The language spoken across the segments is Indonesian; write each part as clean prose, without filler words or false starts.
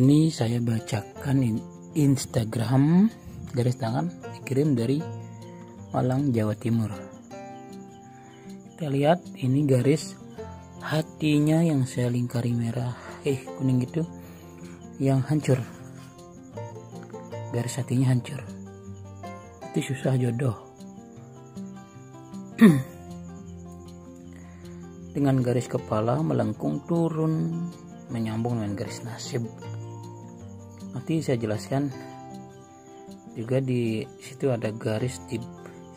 Ini saya bacakan Instagram garis tangan dikirim dari Malang, Jawa Timur. Kita lihat ini garis hatinya yang saya lingkari merah, kuning itu yang hancur. Garis hatinya hancur. Itu susah jodoh. Dengan garis kepala melengkung turun menyambung dengan garis nasib. Nanti saya jelaskan juga di situ ada garis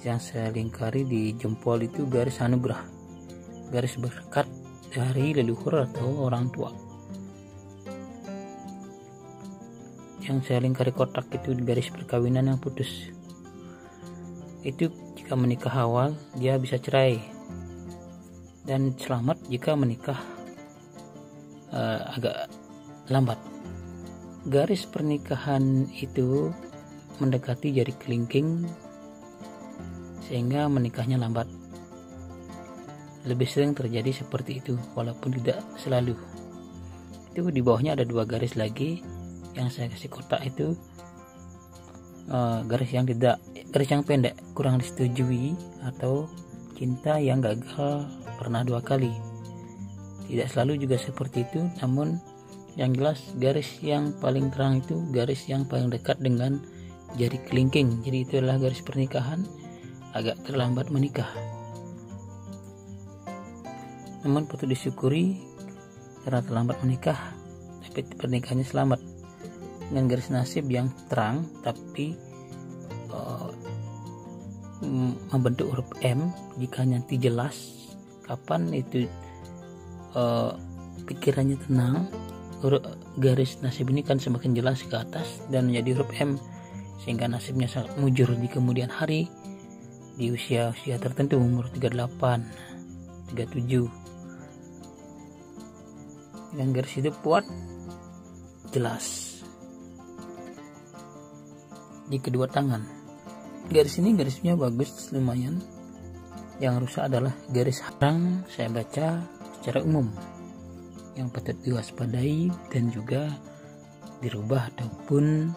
yang saya lingkari di jempol itu garis anugerah, garis berkat dari leluhur atau orang tua. Yang saya lingkari kotak itu garis perkawinan yang putus. Itu jika menikah awal dia bisa cerai, dan selamat jika menikah agak lambat. Garis pernikahan itu mendekati jari kelingking sehingga menikahnya lambat. Lebih sering terjadi seperti itu walaupun tidak selalu. Itu di bawahnya ada dua garis lagi yang saya kasih kotak itu garis yang pendek, kurang disetujui atau cinta yang gagal pernah 2 kali. Tidak selalu juga seperti itu, namun yang jelas garis yang paling terang itu garis yang paling dekat dengan jari kelingking. Jadi itu adalah garis pernikahan, agak terlambat menikah. Namun patut disyukuri karena terlambat menikah tapi pernikahannya selamat. Dengan garis nasib yang terang tapi membentuk huruf M, jika nanti jelas kapan itu pikirannya tenang, garis nasib ini kan semakin jelas ke atas dan menjadi huruf M, sehingga nasibnya sangat mujur di kemudian hari di usia tertentu, umur 38, 37. Dan garis itu kuat, jelas di kedua tangan. Garis ini garisnya bagus, lumayan. Yang rusak adalah garis harang. Saya baca secara umum yang patut diwaspadai dan juga dirubah ataupun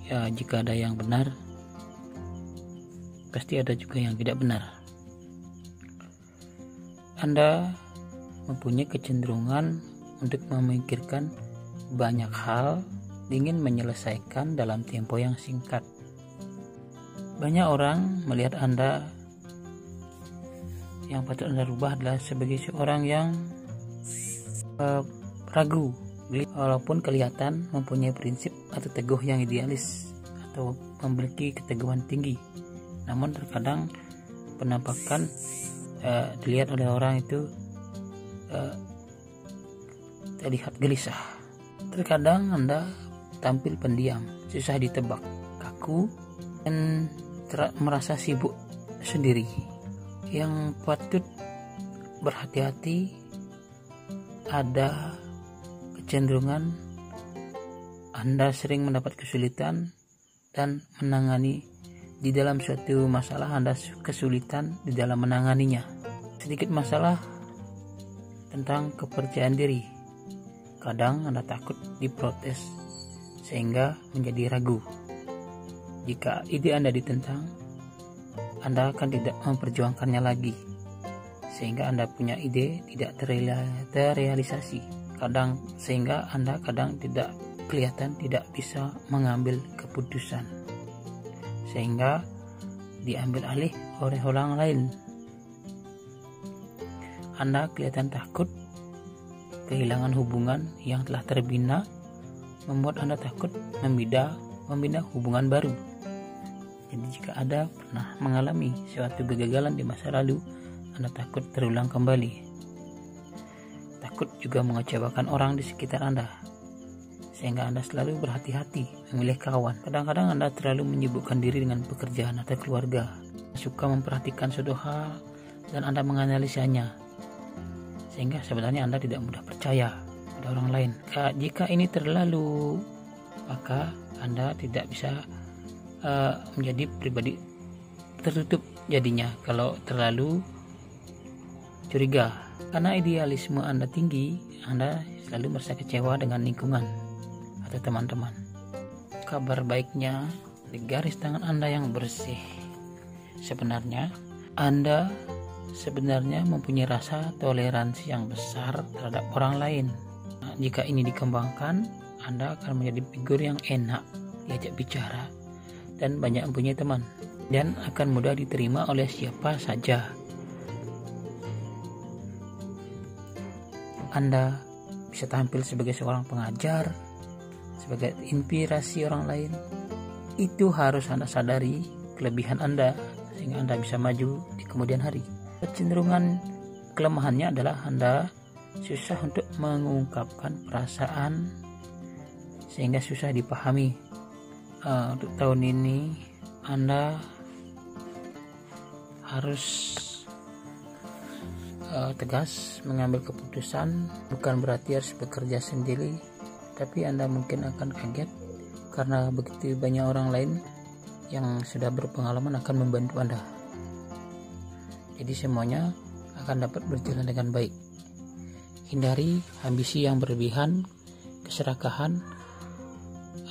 ya jika ada yang benar pasti ada juga yang tidak benar. Anda mempunyai kecenderungan untuk memikirkan banyak hal, ingin menyelesaikan dalam tempo yang singkat. Banyak orang melihat Anda, yang patut Anda rubah adalah sebagai seorang yang ragu, walaupun kelihatan mempunyai prinsip atau teguh yang idealis atau memiliki keteguhan tinggi, namun terkadang penampakan dilihat oleh orang itu terlihat gelisah. Terkadang Anda tampil pendiam, susah ditebak, kaku, dan merasa sibuk sendiri. Yang patut berhati-hati, ada kecenderungan Anda sering mendapat kesulitan dan menangani di dalam suatu masalah. Anda kesulitan di dalam menanganinya. Sedikit masalah tentang kepercayaan diri. Kadang Anda takut diprotes sehingga menjadi ragu. Jika ide Anda ditentang, Anda akan tidak memperjuangkannya lagi, sehingga Anda punya ide tidak terrealisasi. Sehingga Anda kadang tidak kelihatan tidak bisa mengambil keputusan, sehingga diambil alih oleh orang lain. Anda kelihatan takut kehilangan hubungan yang telah terbina, membuat Anda takut membina hubungan baru. Jadi jika Anda pernah mengalami suatu kegagalan di masa lalu, Anda takut terulang kembali. Takut juga mengecewakan orang di sekitar Anda, sehingga Anda selalu berhati-hati memilih kawan. Kadang-kadang Anda terlalu menyibukkan diri dengan pekerjaan atau keluarga, suka memperhatikan suatu hal dan Anda menganalisanya, sehingga sebenarnya Anda tidak mudah percaya pada orang lain. Jika ini terlalu, maka Anda tidak bisa menjadi pribadi tertutup jadinya kalau terlalu curiga. Karena idealisme Anda tinggi, Anda selalu merasa kecewa dengan lingkungan. atau teman-teman. Kabar baiknya, di garis tangan Anda yang bersih, sebenarnya Anda mempunyai rasa toleransi yang besar terhadap orang lain. Nah, jika ini dikembangkan, Anda akan menjadi figur yang enak diajak bicara dan banyak mempunyai teman, dan akan mudah diterima oleh siapa saja. Anda bisa tampil sebagai seorang pengajar, sebagai inspirasi orang lain. Itu harus Anda sadari kelebihan Anda, sehingga Anda bisa maju di kemudian hari. Kecenderungan kelemahannya adalah Anda susah untuk mengungkapkan perasaan, sehingga susah dipahami. Untuk tahun ini Anda harus tegas mengambil keputusan, bukan berarti harus bekerja sendiri, tapi Anda mungkin akan kaget karena begitu banyak orang lain yang sudah berpengalaman akan membantu Anda. Jadi semuanya akan dapat berjalan dengan baik. Hindari ambisi yang berlebihan, keserakahan,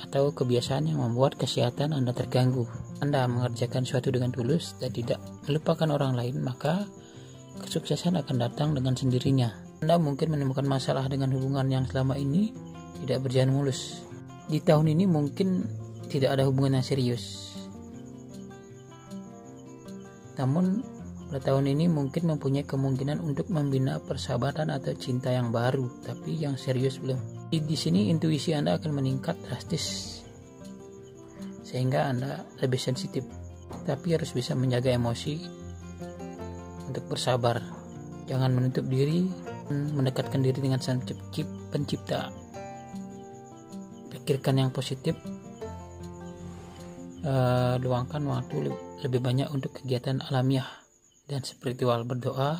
atau kebiasaan yang membuat kesehatan Anda terganggu. Anda mengerjakan sesuatu dengan tulus dan tidak melupakan orang lain, maka kesuksesan akan datang dengan sendirinya. Anda mungkin menemukan masalah dengan hubungan yang selama ini tidak berjalan mulus. Di tahun ini mungkin tidak ada hubungan yang serius, namun pada tahun ini mungkin mempunyai kemungkinan untuk membina persahabatan atau cinta yang baru, tapi yang serius belum. Di sini intuisi Anda akan meningkat drastis, sehingga Anda lebih sensitif, tapi harus bisa menjaga emosi untuk bersabar. Jangan menutup diri, mendekatkan diri dengan Sang Pencipta. Pikirkan yang positif, luangkan waktu lebih banyak untuk kegiatan alamiah dan spiritual, berdoa,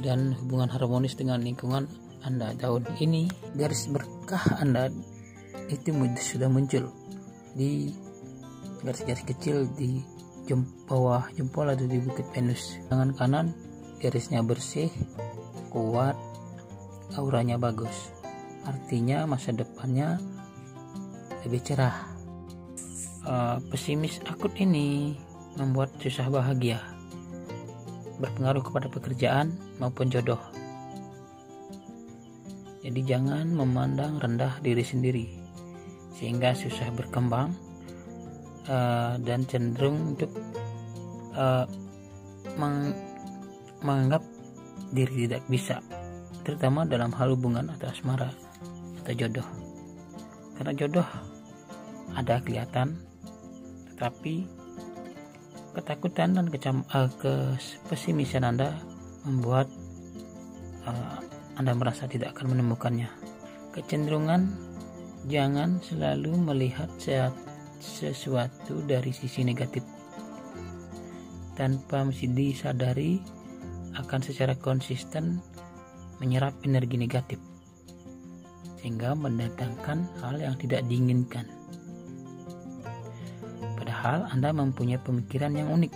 dan hubungan harmonis dengan lingkungan Anda. Tahun ini garis berkah Anda itu sudah muncul di garis-garis kecil di bawah jempol atau di bukit Venus. Tangan kanan garisnya bersih, kuat, auranya bagus. Artinya masa depannya lebih cerah. Pesimis akut ini membuat susah bahagia, berpengaruh kepada pekerjaan maupun jodoh. Jadi jangan memandang rendah diri sendiri, sehingga susah berkembang dan cenderung untuk menganggap diri tidak bisa, terutama dalam hal hubungan atau asmara atau jodoh. Karena jodoh ada kelihatan, tetapi ketakutan dan kepesimisan Anda membuat Anda merasa tidak akan menemukannya. Kecenderungan jangan selalu melihat sesuatu dari sisi negatif tanpa mesti disadari akan secara konsisten menyerap energi negatif, sehingga mendatangkan hal yang tidak diinginkan. Padahal Anda mempunyai pemikiran yang unik.